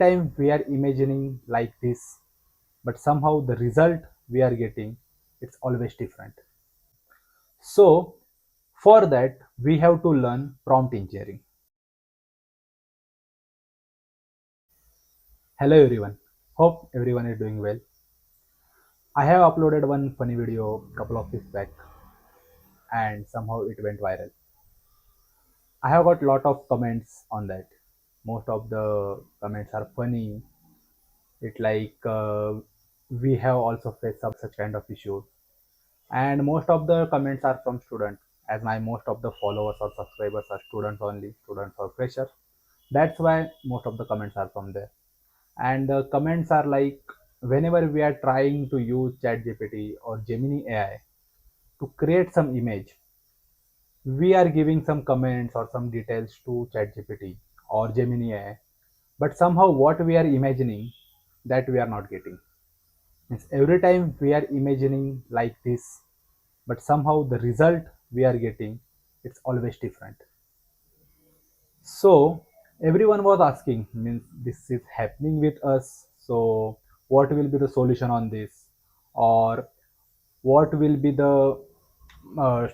Time we are imagining like this, but somehow the result we are getting, it's always different. So for that we have to learn prompt engineering. Hello everyone, hope everyone is doing well. I have uploaded one funny video couple of weeks back and somehow it went viral. I have got lot of comments on that. Most of the comments are funny. It like we have also faced some such kind of issue, and most of the comments are from students, as my most of the followers or subscribers are students only, students or freshers. That's why most of the comments are from there. And the comments are like, whenever we are trying to use ChatGPT or Gemini AI to create some image, we are giving some comments or some details to ChatGPT or Gemini AI, but somehow what we are imagining, that we are not getting. Means every time we are imagining like this, but somehow the result we are getting, it's always different. So everyone was asking, means this is happening with us, so what will be the solution on this, or what will be the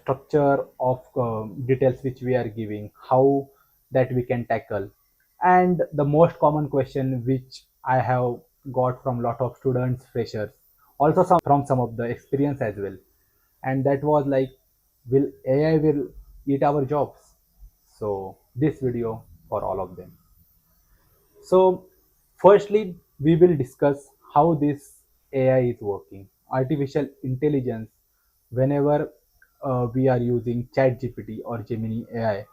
structure of details which we are giving, how that we can tackle. And the most common question which I have got from lot of students, freshers, also some from some of the experience as well, and that was like, will AI will eat our jobs? So this video for all of them. So, firstly, we will discuss how this AI is working. Artificial intelligence, whenever we are using ChatGPT or Gemini AI.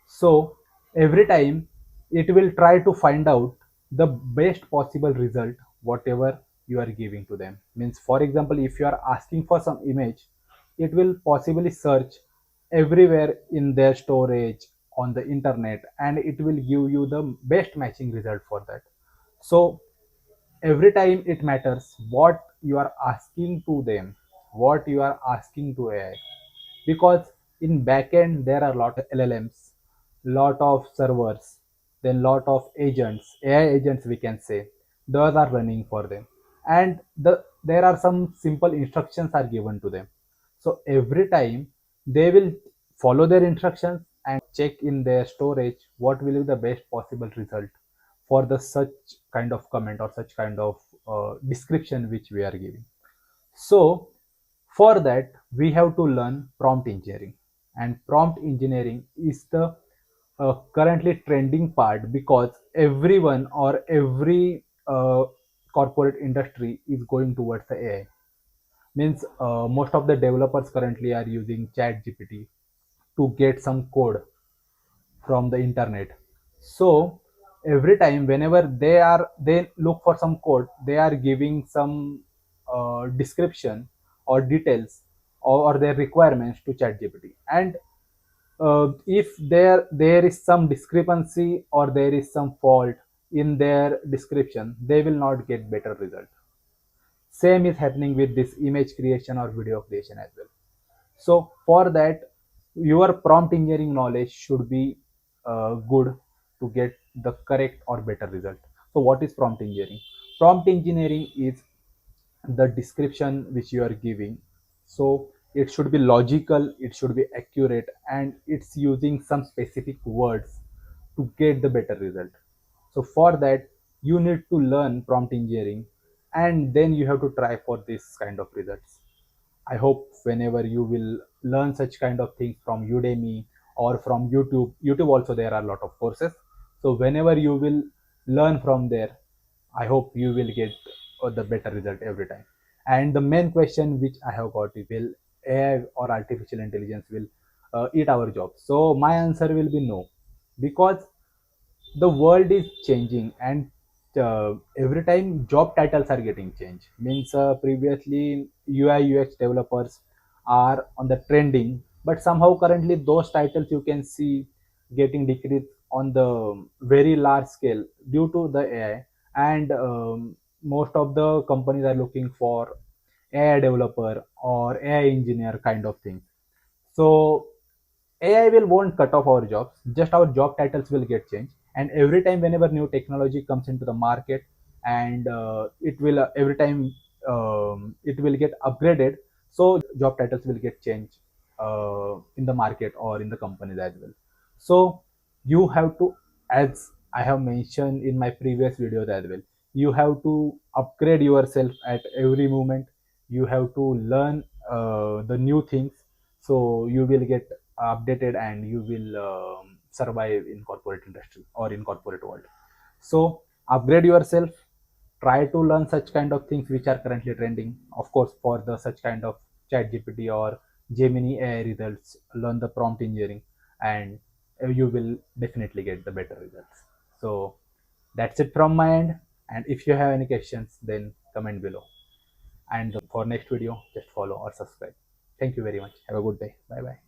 So, every time it will try to find out the best possible result, whatever you are giving to them. Means, for example, if you are asking for some image, it will possibly search everywhere in their storage on the internet, and it will give you the best matching result for that. So every time it matters what you are asking to them, what you are asking to AI, because in backend there are a lot of LLMs, lot of servers, then lot of agents, AI agents we can say, those are running for them, and there are some simple instructions are given to them. So every time they will follow their instructions and check in their storage what will be the best possible result for the such kind of comment or such kind of description which we are giving. So for that we have to learn prompt engineering, and prompt engineering is the currently trending part, because everyone or every corporate industry is going towards the AI. Means most of the developers currently are using chat gpt to get some code from the internet. So every time whenever they look for some code, they are giving some description or details, or their requirements to ChatGPT. And if there is some discrepancy or there is some fault in their description, they will not get better result. Same is happening with this image creation or video creation as well. So for that, your prompt engineering knowledge should be good to get the correct or better result. So what is prompt engineering? Prompt engineering is the description which you are giving. So it should be logical, it should be accurate, and it's using some specific words to get the better result. So for that, you need to learn prompt engineering, and then you have to try for this kind of results. I hope whenever you will learn such kind of things from Udemy or from YouTube also there are a lot of courses. So whenever you will learn from there, I hope you will get the better result every time. And the main question which I have got is, will AI or artificial intelligence will eat our jobs? So my answer will be no, because the world is changing, and every time job titles are getting changed. Means previously UI UX developers are on the trending, but somehow currently those titles you can see getting decreased on the very large scale due to the AI. And most of the companies are looking for AI developer or AI engineer kind of thing. So AI will won't cut off our jobs, just our job titles will get changed, and every time whenever new technology comes into the market, and it will every time it will get upgraded, so job titles will get changed in the market or in the companies as well. So you have to, as I have mentioned in my previous videos as well, you have to upgrade yourself at every moment. You have to learn the new things, so you will get updated and you will survive in corporate industry or in corporate world. So upgrade yourself, try to learn such kind of things which are currently trending. Of course, for the such kind of ChatGPT or Gemini AI results, learn the prompt engineering, and you will definitely get the better results. So that's it from my end. And if you have any questions, then comment below. And for next video, just follow or subscribe. Thank you very much. Have a good day. Bye bye.